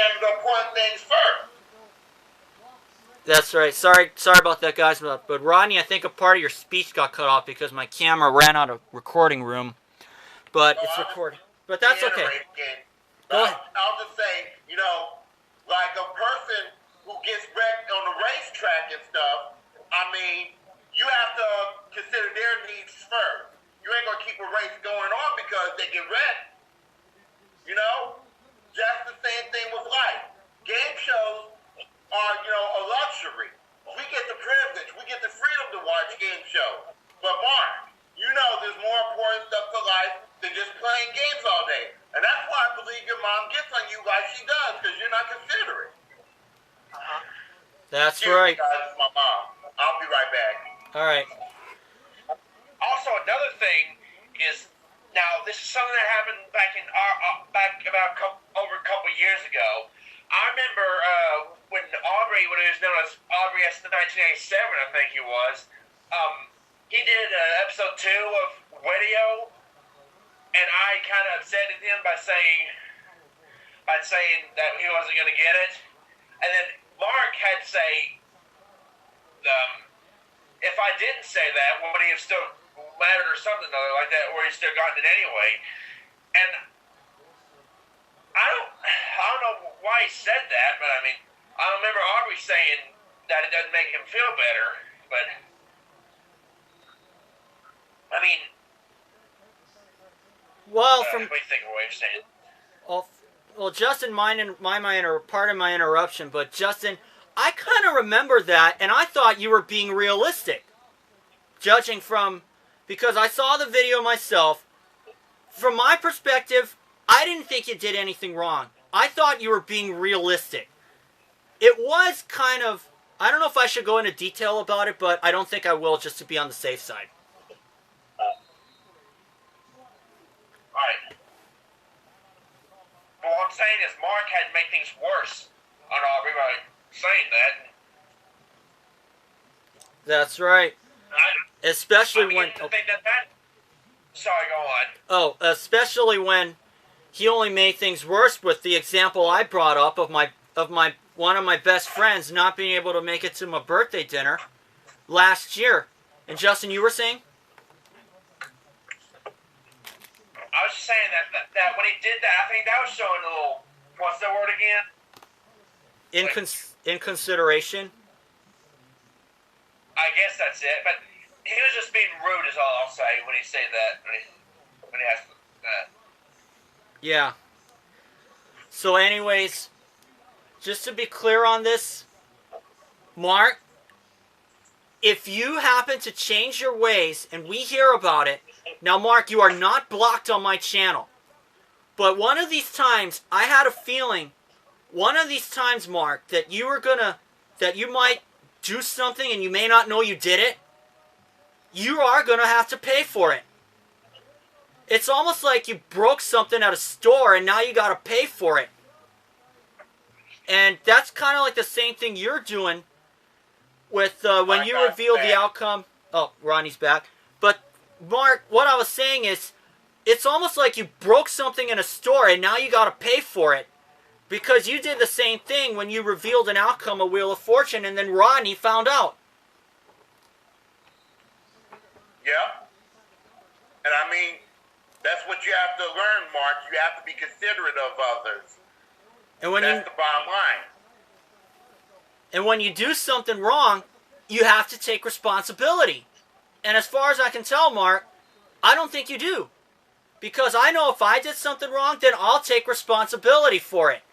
handle the important things first. That's right. Sorry about that, guys. But Rodney, I think a part of your speech got cut off because my camera ran out of recording room. But it's recorded. But that's okay. Go ahead. I'll just say, like a person who gets wrecked on the racetrack and stuff, I mean, you have to consider their needs first. You ain't going to keep a race going on because they get wrecked. Just the same thing with life. Game shows are, a luxury. We get the privilege. We get the freedom to watch game shows. But Mark, there's more important stuff to life than just playing games all day. And that's why I believe your mom gets on you like she does, because you're not considerate. That's right. Guys, it's my mom. I'll be right back. All right. Also, another thing is, now this is something that happened back about over a couple years ago. I remember when Aubrey, when it was known as Aubrey S. 1987, I think he was. He did episode 2 of Wedio, and I kind of upset him by saying that he wasn't going to get it, and then Mark had to say, if I didn't say that, would he have still mattered or something like that, or he still gotten it anyway? And I don't know why he said that, but I mean, I remember Aubrey saying that it doesn't make him feel better, but I mean, well, what do you think of what you're saying? Well, Justin, part of my interruption, but Justin, I kind of remember that, and I thought you were being realistic, judging from, because I saw the video myself. From my perspective, I didn't think you did anything wrong. I thought you were being realistic. It was kind of, I don't know if I should go into detail about it, but I don't think I will, just to be on the safe side. Alright. Well, what I'm saying is Mark had to make things worse on Aubrey by saying that. That's right. Especially when... Sorry, go on. Oh, especially when he only made things worse with the example I brought up of one of my best friends not being able to make it to my birthday dinner last year. And Justin, you were saying? I was just saying that when he did that, I think that was showing a little, what's the word again? Inconsideration? I guess that's it, but he was just being rude is all I'll say when he said that, when he asked that. Yeah. So anyways, just to be clear on this, Mark, if you happen to change your ways and we hear about it, now Mark, you are not blocked on my channel. But one of these times, I had a feeling, Mark, that you might do something and you may not know you did it. You are going to have to pay for it. It's almost like you broke something at a store and now you got to pay for it. And that's kind of like the same thing you're doing with when you reveal the outcome. Oh, Ronnie's back. But Mark, what I was saying is, it's almost like you broke something in a store and now you got to pay for it. Because you did the same thing when you revealed an outcome of Wheel of Fortune and then Rodney found out. Yeah. And I mean, that's what you have to learn, Mark. You have to be considerate of others. And when that's the bottom line. And when you do something wrong, you have to take responsibility. And as far as I can tell, Mark, I don't think you do. Because I know if I did something wrong, then I'll take responsibility for it.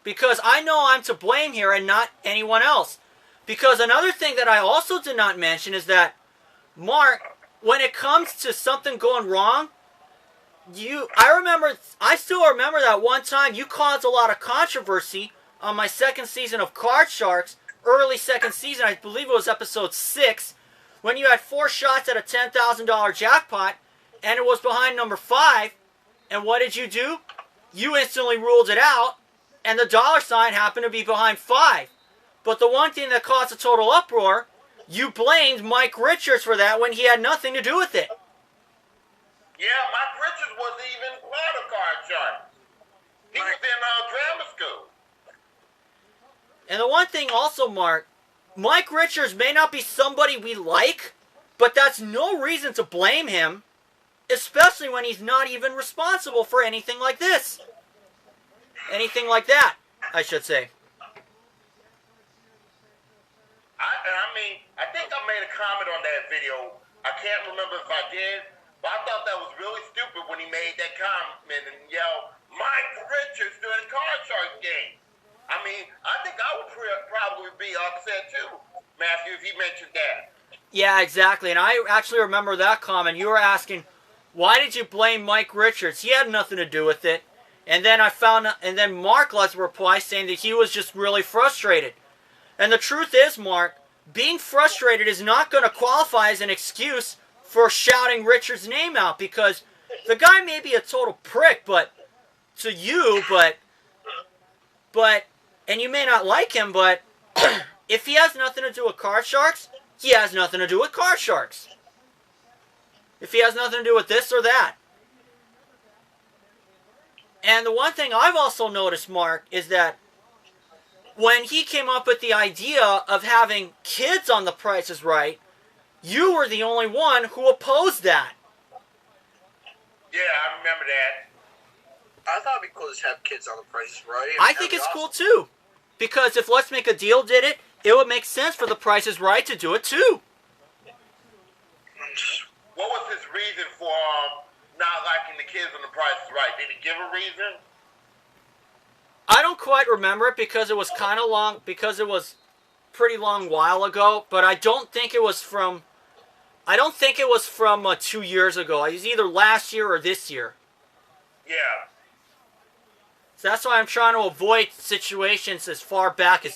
Because I know I'm to blame here and not anyone else. Because another thing that I also did not mention is that, Mark, when it comes to something going wrong, I still remember that one time you caused a lot of controversy on my second season of Card Sharks, early second season, I believe it was episode 6, when you had 4 shots at a $10,000 jackpot, and it was behind number 5, and what did you do? You instantly ruled it out, and the dollar sign happened to be behind 5. But the one thing that caused a total uproar, you blamed Mike Richards for that when he had nothing to do with it. Yeah, Mike Richards wasn't even part of Card Sharks. He was in drama school. And the one thing also, Mark, Mike Richards may not be somebody we like, but that's no reason to blame him, especially when he's not even responsible for anything like this. Anything like that, I should say. I think I made a comment on that video. I can't remember if I did, but I thought that was really stupid when he made that comment and yelled, Mike Richards during the Card Sharks game. I think I would probably be upset too, Matthew, if he mentioned that. Yeah, exactly. And I actually remember that comment. You were asking, why did you blame Mike Richards? He had nothing to do with it. And then then Mark left a reply saying that he was just really frustrated. And the truth is, Mark, being frustrated is not going to qualify as an excuse for shouting Richards' name out, because the guy may be a total prick, but to you, and you may not like him, but if he has nothing to do with Card Sharks, he has nothing to do with Card Sharks. If he has nothing to do with this or that. And the one thing I've also noticed, Mark, is that when he came up with the idea of having kids on The Price is Right, you were the only one who opposed that. Yeah, I remember that. I thought it'd be cool to have kids on The Price is Right. I think it's cool too. Because if Let's Make a Deal did it, it would make sense for The Price is Right to do it too. What was his reason for not liking the kids on The Price is Right? Did he give a reason? I don't quite remember it because it was kind of long, because it was pretty long while ago, but I don't think it was from 2 years ago. It was either last year or this year. Yeah. So that's why I'm trying to avoid situations as far back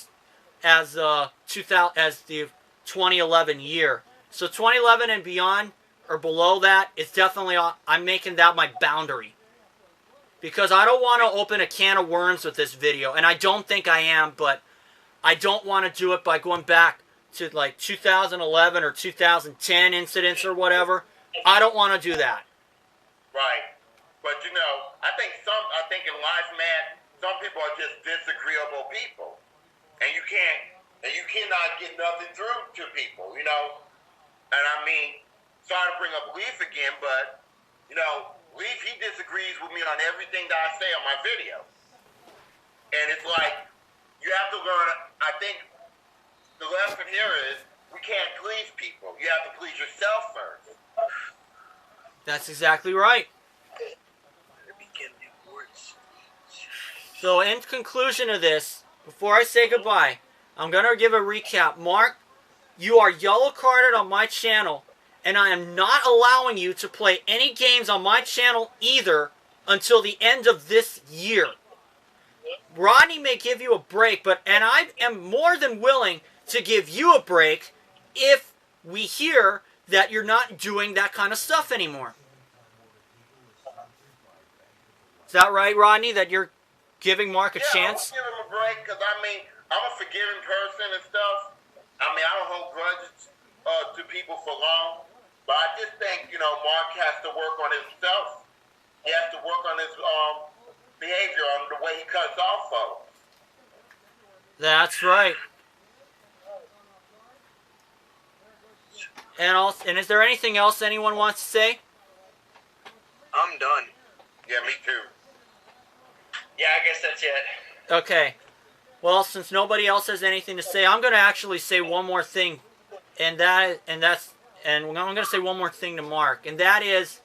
as the 2011 year. So 2011 and beyond or below that, it's definitely, I'm making that my boundary. Because I don't want to open a can of worms with this video. And I don't think I am, but I don't want to do it by going back to like 2011 or 2010 incidents or whatever. I don't want to do that. Right. But I think in life, Matt, some people are just disagreeable people. And you cannot get nothing through to people, And sorry to bring up Leaf again, but, Leaf, he disagrees with me on everything that I say on my video. And it's like, you have to learn, I think the lesson here is, we can't please people. You have to please yourself first. That's exactly right. So in conclusion of this, before I say goodbye, I'm going to give a recap. Mark, you are yellow carded on my channel, and I am not allowing you to play any games on my channel either until the end of this year. Rodney may give you a break, and I am more than willing to give you a break if we hear that you're not doing that kind of stuff anymore. Is that right, Rodney, that you're giving Mark a chance? Yeah, I'll give him a break because, I'm a forgiving person and stuff. I don't hold grudges to people for long. But I just think, Mark has to work on himself. He has to work on his behavior, on the way he cuts off folks. That's right. And is there anything else anyone wants to say? I'm done. Yeah, me too. Yeah, I guess that's it. Okay. Well, since nobody else has anything to say, I'm going to actually say one more thing, and I'm going to say one more thing to Mark, and that is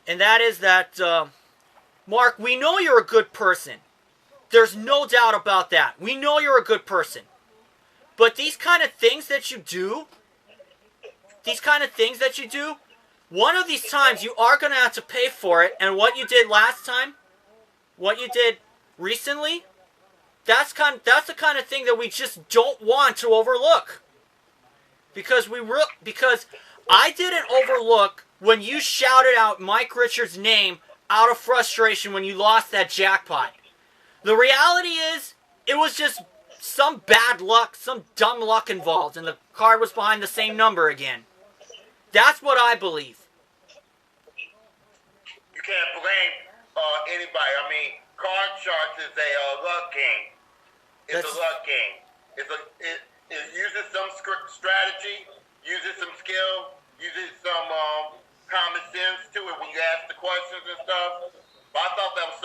that Mark, we know you're a good person. There's no doubt about that. We know you're a good person. But these kind of things that you do, one of these times you are going to have to pay for it. And what you did last time, what you did recently, that's the kind of thing that we just don't want to overlook. Because I didn't overlook when you shouted out Mike Richards' name out of frustration when you lost that jackpot. The reality is, it was just some bad luck, some dumb luck involved, and the card was behind the same number again. That's what I believe. You can't blame anybody. Card Sharks is a luck game. It's a luck game. It uses some strategy, uses some skill, uses some common sense to it when you ask the questions and stuff. But I thought that was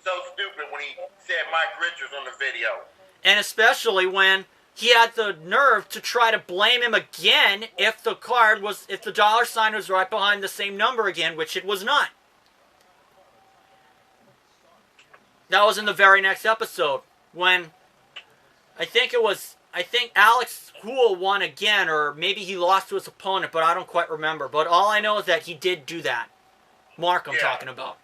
so stupid when he said Mike Richards on the video. And especially when he had the nerve to try to blame him again if the dollar sign was right behind the same number again, which it was not. That was in the very next episode when I think Alex Hool won again, or maybe he lost to his opponent, but I don't quite remember. But all I know is that he did do that. Mark, I'm talking about.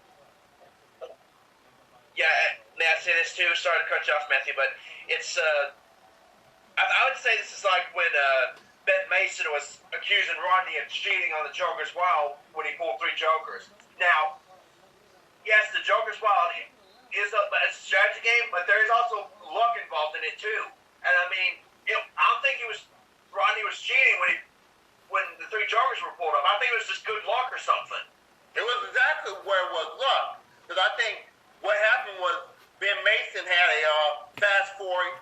Yeah, may I say this too? Sorry to cut you off, Matthew, but it's I would say this is like when Ben Mason was accusing Rodney of cheating on the Joker's Wild when he pulled 3 Jokers. Now, yes, the Joker's Wild is a strategy game, but there is also luck involved in it too. And I mean, I don't think Rodney was cheating when the 3 Jokers were pulled up. I think it was just good luck or something. It was exactly where it was luck. Because I think what happened was Ben Mason had a fast forward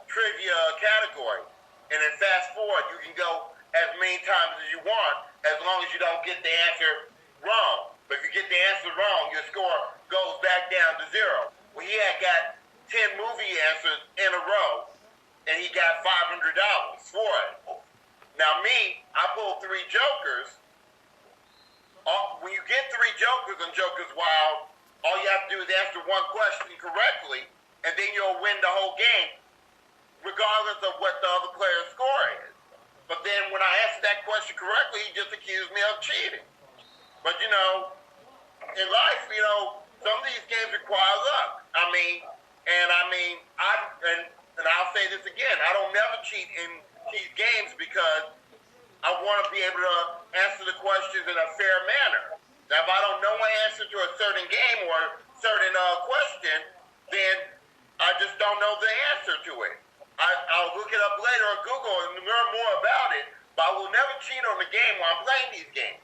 trivia category. And in fast forward, you can go as many times as you want, as long as you don't get the answer wrong. But if you get the answer wrong, your score goes back down to 0. Well, he had got 10 movie answers in a row, and he got $500 for it. Now me, I pulled 3 Jokers. When you get 3 Jokers on Joker's Wild, all you have to do is answer one question correctly, and then you'll win the whole game, regardless of what the other player's score is. But then when I answered that question correctly, he just accused me of cheating. But in life, some of these games require luck. And I'll say this again, I don't never cheat in these games because I want to be able to answer the questions in a fair manner. Now, if I don't know an answer to a certain game or a certain question, then I just don't know the answer to it. I'll look it up later on Google and learn more about it, but I will never cheat on the game while I'm playing these games.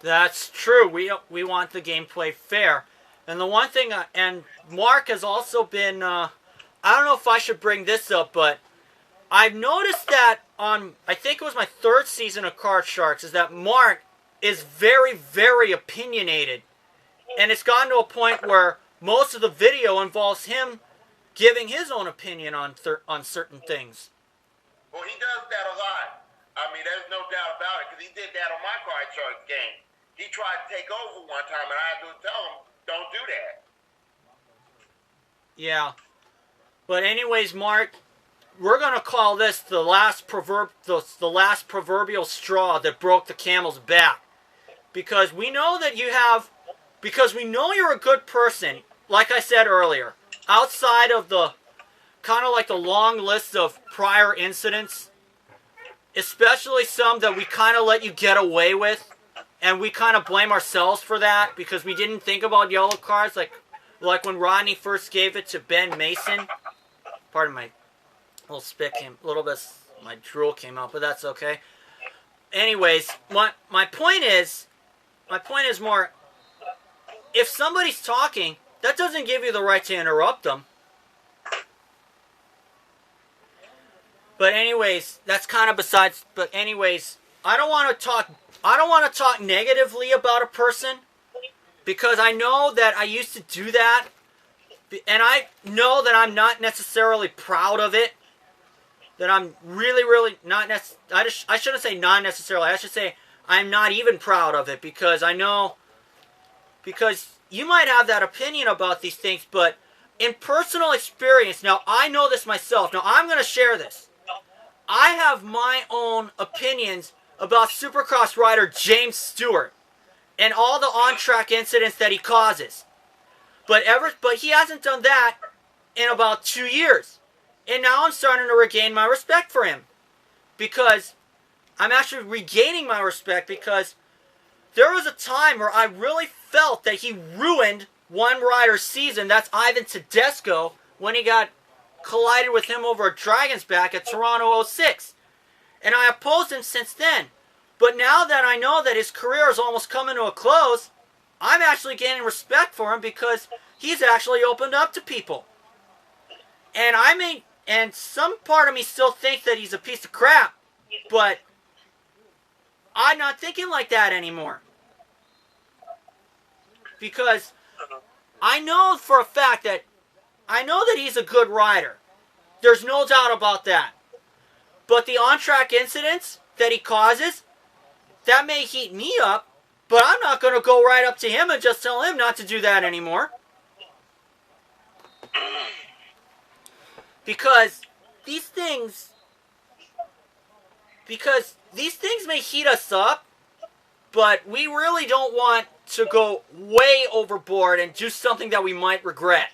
That's true. We want the gameplay fair. And the one thing, and Mark has also been, I don't know if I should bring this up, but I've noticed that on, I think it was my 3rd season of Card Sharks, is that Mark is very, very opinionated. And it's gotten to a point where most of the video involves him giving his own opinion on certain things. Well, he does that a lot. I mean, there's no doubt about it, because he did that on my Card Sharks game. He tried to take over one time, and I had to tell him, don't do that. Yeah. But anyways, Mark, we're going to call this the last proverbial straw that broke the camel's back. Because we know that because we know you're a good person, like I said earlier, outside of the kind of like the long list of prior incidents, especially some that we kind of let you get away with, and we kind of blame ourselves for that because we didn't think about yellow cards, like when Rodney first gave it to Ben Mason. Pardon my little spit came, a little bit, my drool came out, but that's okay. Anyways, my point is more, if somebody's talking, that doesn't give you the right to interrupt them. But anyways, that's kind of besides. But anyways, I don't want to talk negatively about a person because I know that I used to do that, and I know that I'm not necessarily proud of it. That I'm really not I shouldn't say not necessarily. I should say I'm not even proud of it because I know, because you might have that opinion about these things, but in personal experience, now I know this myself. Now I'm going to share this. I have my own opinions about Supercross rider James Stewart and all the on-track incidents that he causes. But he hasn't done that in about 2 years. And now I'm starting to regain my respect for him. Because I'm actually regaining my respect because there was a time where I really felt that he ruined one rider's season. That's Ivan Tedesco when he got collided with him over a Dragon's Back at Toronto 06. And I opposed him since then. But now that I know that his career is almost coming to a close, I'm actually gaining respect for him because he's actually opened up to people. And and some part of me still thinks that he's a piece of crap, but I'm not thinking like that anymore. Because I know for a fact that he's a good rider. There's no doubt about that. But the on-track incidents that he causes, that may heat me up, but I'm not going to go right up to him and just tell him not to do that anymore. Because these things may heat us up, but we really don't want to go way overboard and do something that we might regret.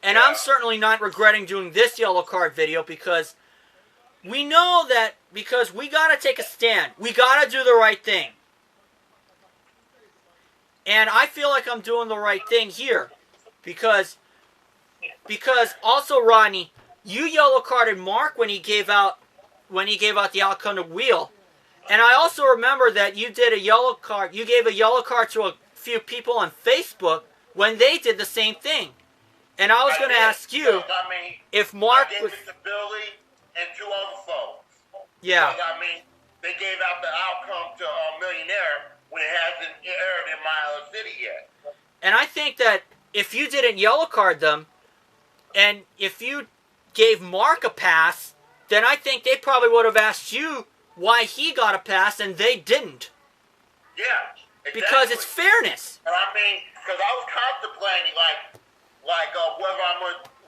And I'm certainly not regretting doing this yellow card video because we know that because we got to take a stand. We got to do the right thing. And I feel like I'm doing the right thing here because also, Rodney, you yellow carded Mark when he gave out the outcome to Wheel. And I also remember that you did a yellow card. You gave a yellow card to a few people on Facebook when they did the same thing. And I was going to ask you if Mark was... I gave it to Billy and 2 other folks. Yeah. Because, they gave out the outcome to Millionaire when it hasn't aired in my city yet. And I think that if you didn't yellow card them, and if you gave Mark a pass, then I think they probably would have asked you why he got a pass and they didn't. Yeah, exactly. Because it's fairness. And because I was contemplating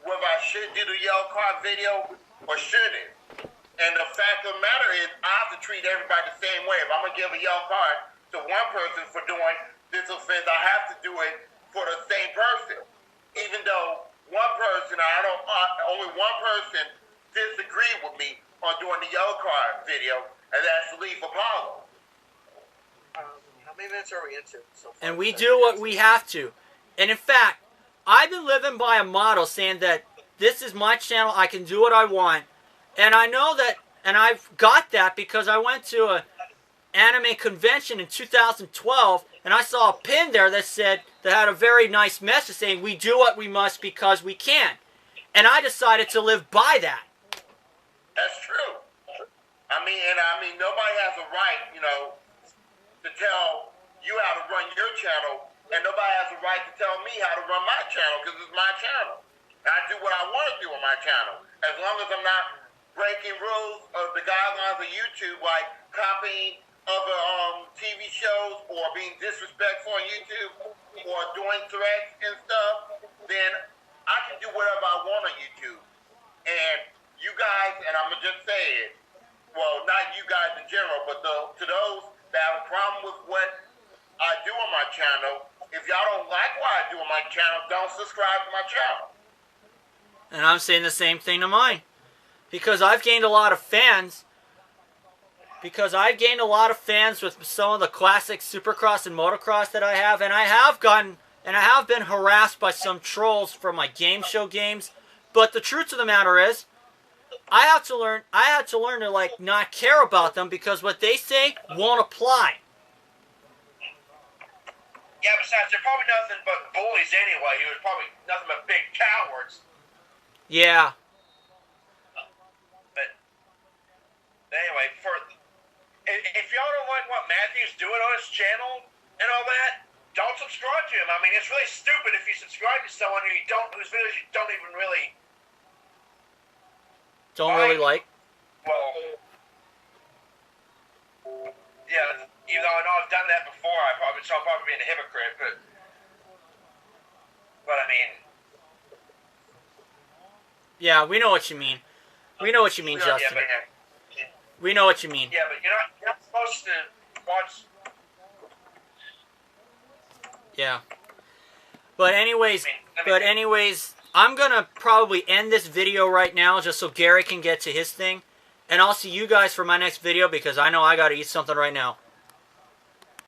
whether I should do the yellow card video or shouldn't. And the fact of the matter is, I have to treat everybody the same way. If I'm gonna give a yellow card to one person for doing this offense, I have to do it for the same person. Even though only one person disagreed with me on doing the yellow card video, and that's Leaf Apollo. How many minutes are we into so far? And we do what we have to. And in fact, I've been living by a motto saying that this is my channel, I can do what I want. And I know that, and I've got that because I went to an anime convention in 2012, and I saw a pin there that had a very nice message saying, we do what we must because we can. And I decided to live by that. That's true. Nobody has a right, to tell you how to run your channel, and nobody has a right to tell me how to run my channel because it's my channel. And I do what I want to do on my channel. As long as I'm not breaking rules of the guidelines of YouTube, like copying other TV shows or being disrespectful on YouTube or doing threats and stuff, then I can do whatever I want on YouTube. And you guys, and I'm going to just say it, well, not you guys in general, but to those that have a problem with what I do on my channel, if y'all don't like what I do on my channel, don't subscribe to my channel. And I'm saying the same thing to mine. Because I've gained a lot of fans. Because I've gained a lot of fans with some of the classic Supercross and Motocross that I have. And I have been harassed by some trolls for my game show games. But the truth of the matter is, I had to learn to not care about them because what they say won't apply. Yeah, besides, they're probably nothing but bullies anyway. He was probably nothing but big cowards. Yeah. But anyway, if y'all don't like what Matthew's doing on his channel and all that, don't subscribe to him. It's really stupid if you subscribe to someone whose videos you don't even really like. Well, yeah, even though I know I've done that before, I'm probably being a hypocrite, but yeah, we know what you mean. We know what you mean, Justin. We know what you mean. Yeah, but you're not supposed to watch. Yeah. But anyways, I'm going to probably end this video right now just so Gary can get to his thing. And I'll see you guys for my next video because I know I got to eat something right now.